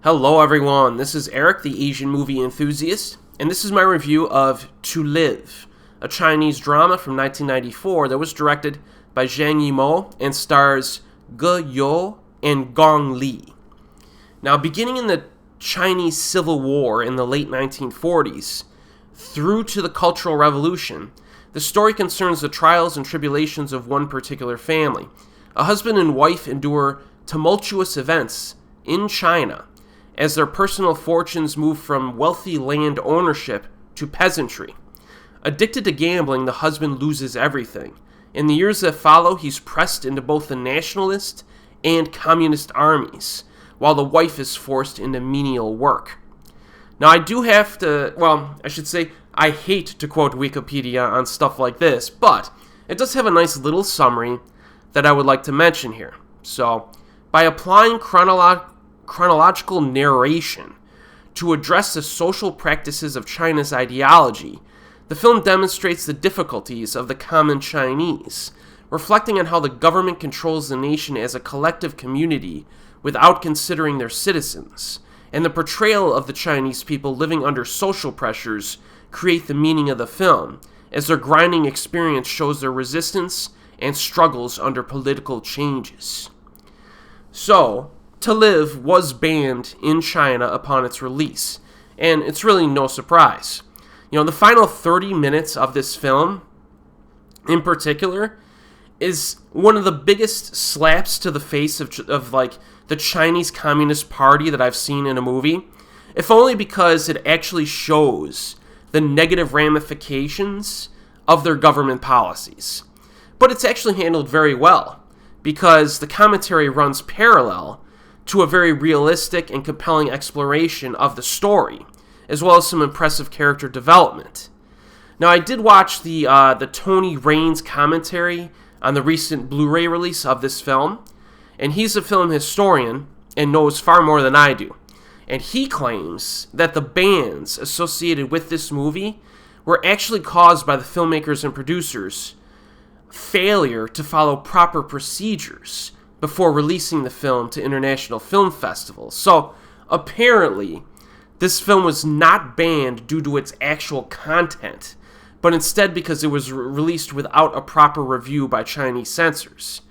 Hello everyone, this is Erik, the Asian movie enthusiast, and this is my review of To Live, a Chinese drama from 1994 that was directed by Zhang Yimou and stars Ge You and Gong. Now, beginning in the Chinese Civil War in the late 1940s, through to the Cultural Revolution, the story concerns the trials and tribulations of one particular family. A husband and wife endure tumultuous events in China as their personal fortunes move from wealthy land ownership to peasantry. Addicted to gambling, the husband loses everything. In the years that follow, he's pressed into both the Nationalist and Communist armies, while the wife is forced into menial work. Now, I do have to, I hate to quote Wikipedia on stuff like this, but it does have a nice little summary that I would like to mention here. So, by applying chronological narration to address the social practices of China's ideology, the film demonstrates the difficulties of the common Chinese, reflecting on how the government controls the nation as a collective community without considering their citizens, and the portrayal of the Chinese people living under social pressures create the meaning of the film, as their grinding experience shows their resistance and struggles under political changes. So, To Live was banned in China upon its release, and it's really no surprise. The final 30 minutes of this film, in particular, is one of the biggest slaps to the face of the Chinese Communist Party that I've seen in a movie, if only because it actually shows the negative ramifications of their government policies. But it's actually handled very well, because the commentary runs parallel to a very realistic and compelling exploration of the story, as well as some impressive character development. Now, I did watch the Tony Raines commentary on the recent Blu-ray release of this film, and he's a film historian and knows far more than I do. And he claims that the bans associated with this movie were actually caused by the filmmakers and producers' failure to follow proper procedures before releasing the film to international film festivals. So, apparently, this film was not banned due to its actual content, but instead because it was released without a proper review by Chinese censors.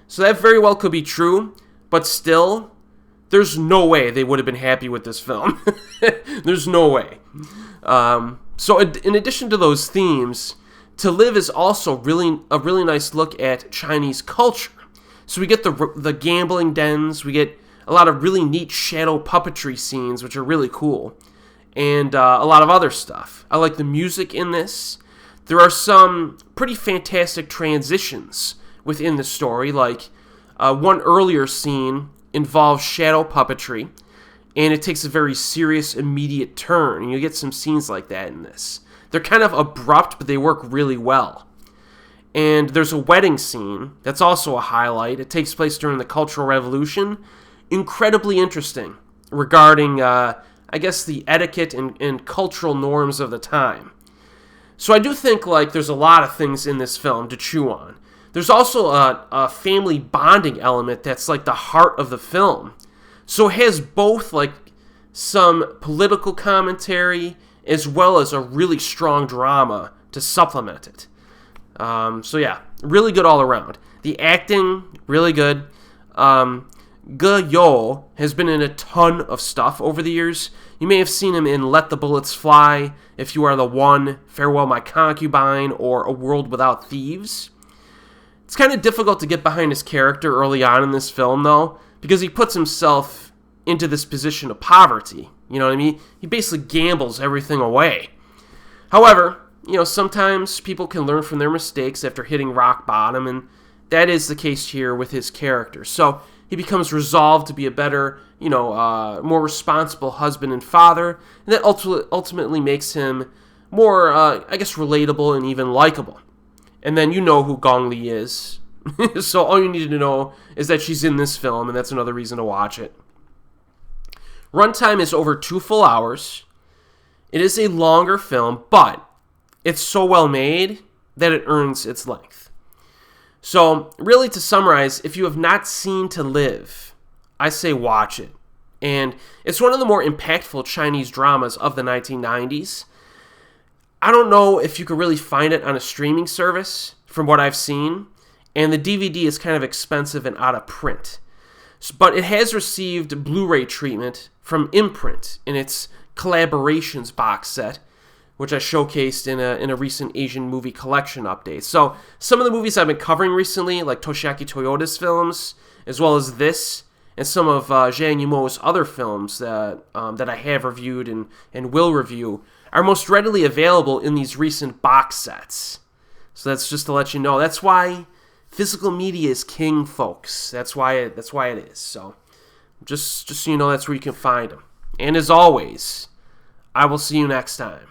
So that very well could be true, but still, there's no way they would have been happy with this film. There's no way. So in addition to those themes, To Live is also a really nice look at Chinese culture. So we get the gambling dens, we get a lot of really neat shadow puppetry scenes, which are really cool, and a lot of other stuff. I like the music in this. There are some pretty fantastic transitions within the story, like one earlier scene involves shadow puppetry, and it takes a very serious, immediate turn, and you get some scenes like that in this. They're kind of abrupt, but they work really well. And there's a wedding scene that's also a highlight. It takes place during the Cultural Revolution. Incredibly interesting regarding, the etiquette and cultural norms of the time. So I do think, there's a lot of things in this film to chew on. There's also a family bonding element that's, the heart of the film. So it has both, some political commentary as well as a really strong drama to supplement it. Really good all around. The acting, really good. Ge You has been in a ton of stuff over the years. You may have seen him in Let the Bullets Fly, If You Are the One, Farewell My Concubine, or A World Without Thieves. It's kind of difficult to get behind his character early on in this film, though, because he puts himself into this position of poverty. You know what I mean? He basically gambles everything away. However, sometimes people can learn from their mistakes after hitting rock bottom, and that is the case here with his character. So he becomes resolved to be a better, more responsible husband and father, and that ultimately makes him more, relatable and even likable. And then you know who Gong is. So all you need to know is that she's in this film, and that's another reason to watch it. Runtime is over 2 full hours. It is a longer film, but it's so well made that it earns its length. So, really to summarize, if you have not seen To Live, I say watch it. And it's one of the more impactful Chinese dramas of the 1990s. I don't know if you could really find it on a streaming service, from what I've seen, and the DVD is kind of expensive and out of print. But it has received Blu-ray treatment from Imprint in its Collaborations box set, which I showcased in a recent Asian movie collection update. So some of the movies I've been covering recently, like Toshiaki Toyoda's films, as well as this, and some of Zhang Yimou's other films that I have reviewed and will review, are most readily available in these recent box sets. So that's just to let you know. That's why physical media is king, folks. That's why it is. So just so you know, that's where you can find them. And as always, I will see you next time.